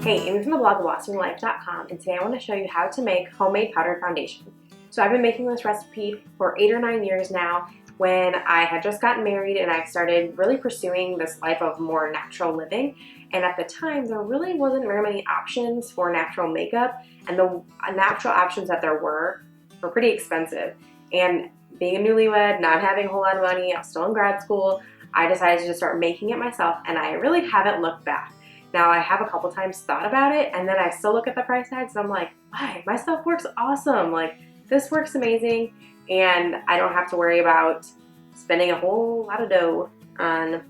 Hey, Amy from the blog blossomlife.com, and today I want to show you how to make homemade powdered foundation. So I've been making this recipe for 8 or 9 years now. When I had just gotten married and I started really pursuing this life of more natural living, and at the time there really wasn't very many options for natural makeup, and the natural options that there were pretty expensive. And being a newlywed, not having a whole lot of money, I was still in grad school, I decided to just start making it myself, and I really haven't looked back. Now, I have a couple times thought about it, and then I still look at the price tags and I'm like, why? My stuff works awesome. Like, this works amazing, and I don't have to worry about spending a whole lot of dough on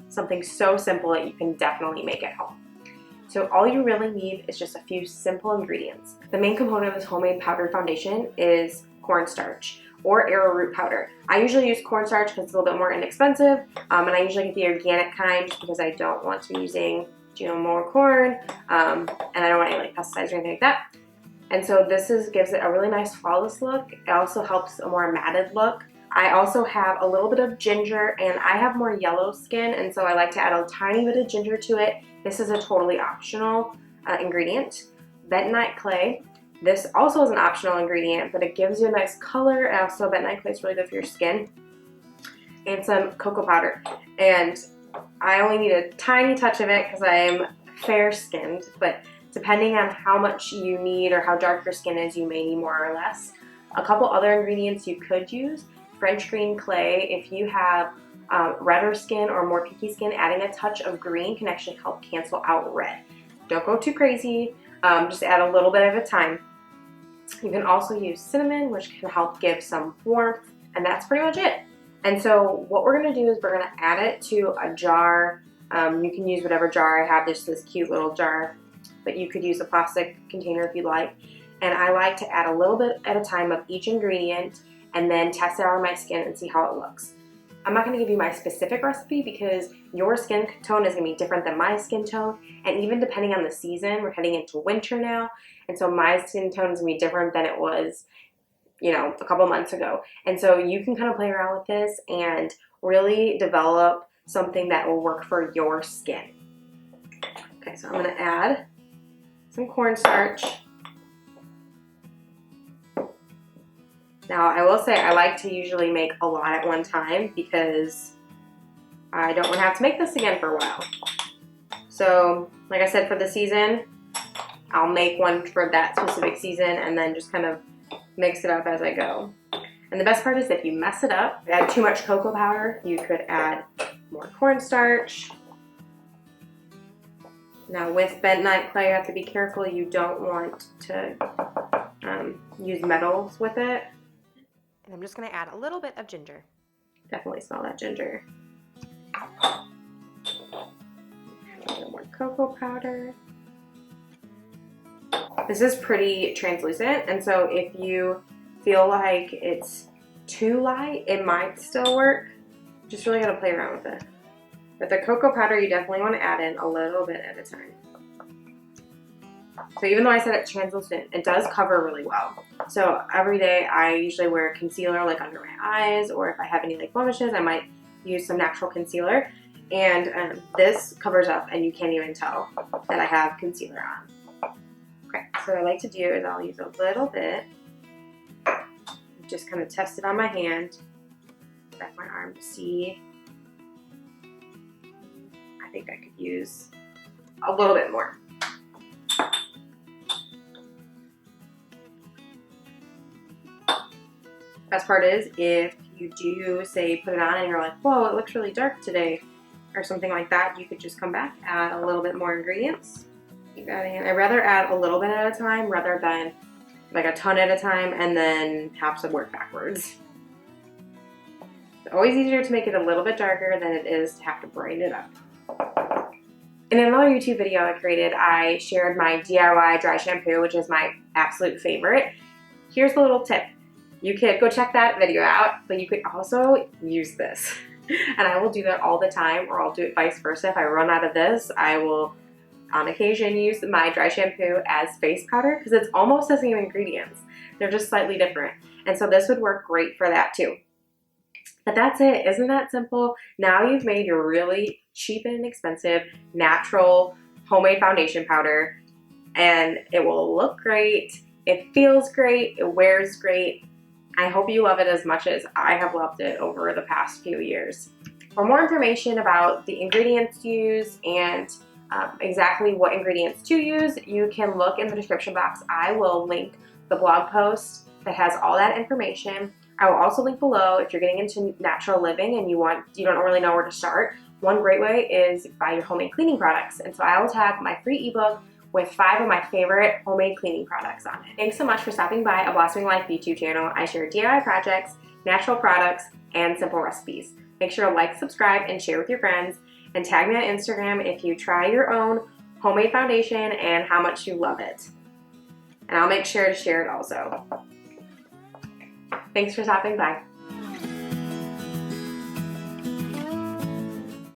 something so simple that you can definitely make at home. So all you really need is just a few simple ingredients. The main component of this homemade powdered foundation is cornstarch or arrowroot powder. I usually use cornstarch because it's a little bit more inexpensive, and I usually get the organic kind just because I don't want to be using GMO corn, and I don't want any like pesticides or anything like that. And so this gives it a really nice flawless look. It also helps a more matted look. I also have a little bit of ginger, and I have more yellow skin, and so I like to add a tiny bit of ginger to it. This is a totally optional ingredient. Bentonite clay. This also is an optional ingredient, but it gives you a nice color. And also, bentonite clay is really good for your skin. And some cocoa powder. And I only need a tiny touch of it because I'm fair-skinned, but depending on how much you need or how dark your skin is, you may need more or less. A couple other ingredients you could use: French green clay. If you have redder skin or more peaky skin, adding a touch of green can actually help cancel out red. Don't go too crazy, just add a little bit at a time. You can also use cinnamon, which can help give some warmth, and that's pretty much it. And so what we're going to do is we're going to add it to a jar. You can use whatever jar. I have just this cute little jar, but you could use a plastic container if you'd like. And I like to add a little bit at a time of each ingredient and then test it out on my skin and see how it looks. I'm not going to give you my specific recipe because your skin tone is going to be different than my skin tone, and even depending on the season, we're heading into winter now, and so my skin tone is going to be different than it was, a couple months ago. And so you can kind of play around with this and really develop something that will work for your skin. Okay, so I'm going to add some cornstarch. Now, I will say I like to usually make a lot at one time because I don't want to have to make this again for a while. So, like I said, for the season, I'll make one for that specific season and then just kind of mix it up as I go. And the best part is if you mess it up, add too much cocoa powder, you could add more cornstarch. Now, with bentonite clay, you have to be careful. You don't want to use metals with it. And I'm just going to add a little bit of ginger. Definitely smell that ginger. A little more cocoa powder. This is pretty translucent, and so if you feel like it's too light, it might still work. Just really got to play around with it. But the cocoa powder, you definitely want to add in a little bit at a time. So even though I said it's translucent, it does cover really well. So every day I usually wear concealer like under my eyes, or if I have any like blemishes, I might use some natural concealer. And this covers up and you can't even tell that I have concealer on. Okay, so what I like to do is I'll use a little bit, just kind of test it on my hand, back my arm to see. I think I could use a little bit more. Best part is if you do say put it on and you're like, whoa, it looks really dark today or something like that, you could just come back, add a little bit more ingredients. Keep adding it. I'd rather add a little bit at a time rather than like a ton at a time and then have to work backwards. It's always easier to make it a little bit darker than it is to have to brighten it up. In another YouTube video I created, I shared my DIY dry shampoo, which is my absolute favorite. Here's the little tip. You could go check that video out, but you could also use this. And I will do that all the time, or I'll do it vice versa. If I run out of this, I will on occasion use my dry shampoo as face powder because it's almost the same ingredients. They're just slightly different. And so this would work great for that too. But that's it. Isn't that simple? Now you've made your really cheap and inexpensive natural homemade foundation powder, and it will look great, it feels great, it wears great. I hope you love it as much as I have loved it over the past few years. For more information about the ingredients to use and exactly what ingredients to use, you can look in the description box. I will link the blog post that has all that information. I will also link below if you're getting into natural living and you don't really know where to start. One great way is buy your homemade cleaning products. And so I will tag my free ebook with 5 of my favorite homemade cleaning products on it. Thanks so much for stopping by A Blossoming Life YouTube channel. I share DIY projects, natural products, and simple recipes. Make sure to like, subscribe, and share with your friends. And tag me on Instagram if you try your own homemade foundation and how much you love it. And I'll make sure to share it also. Thanks for stopping by.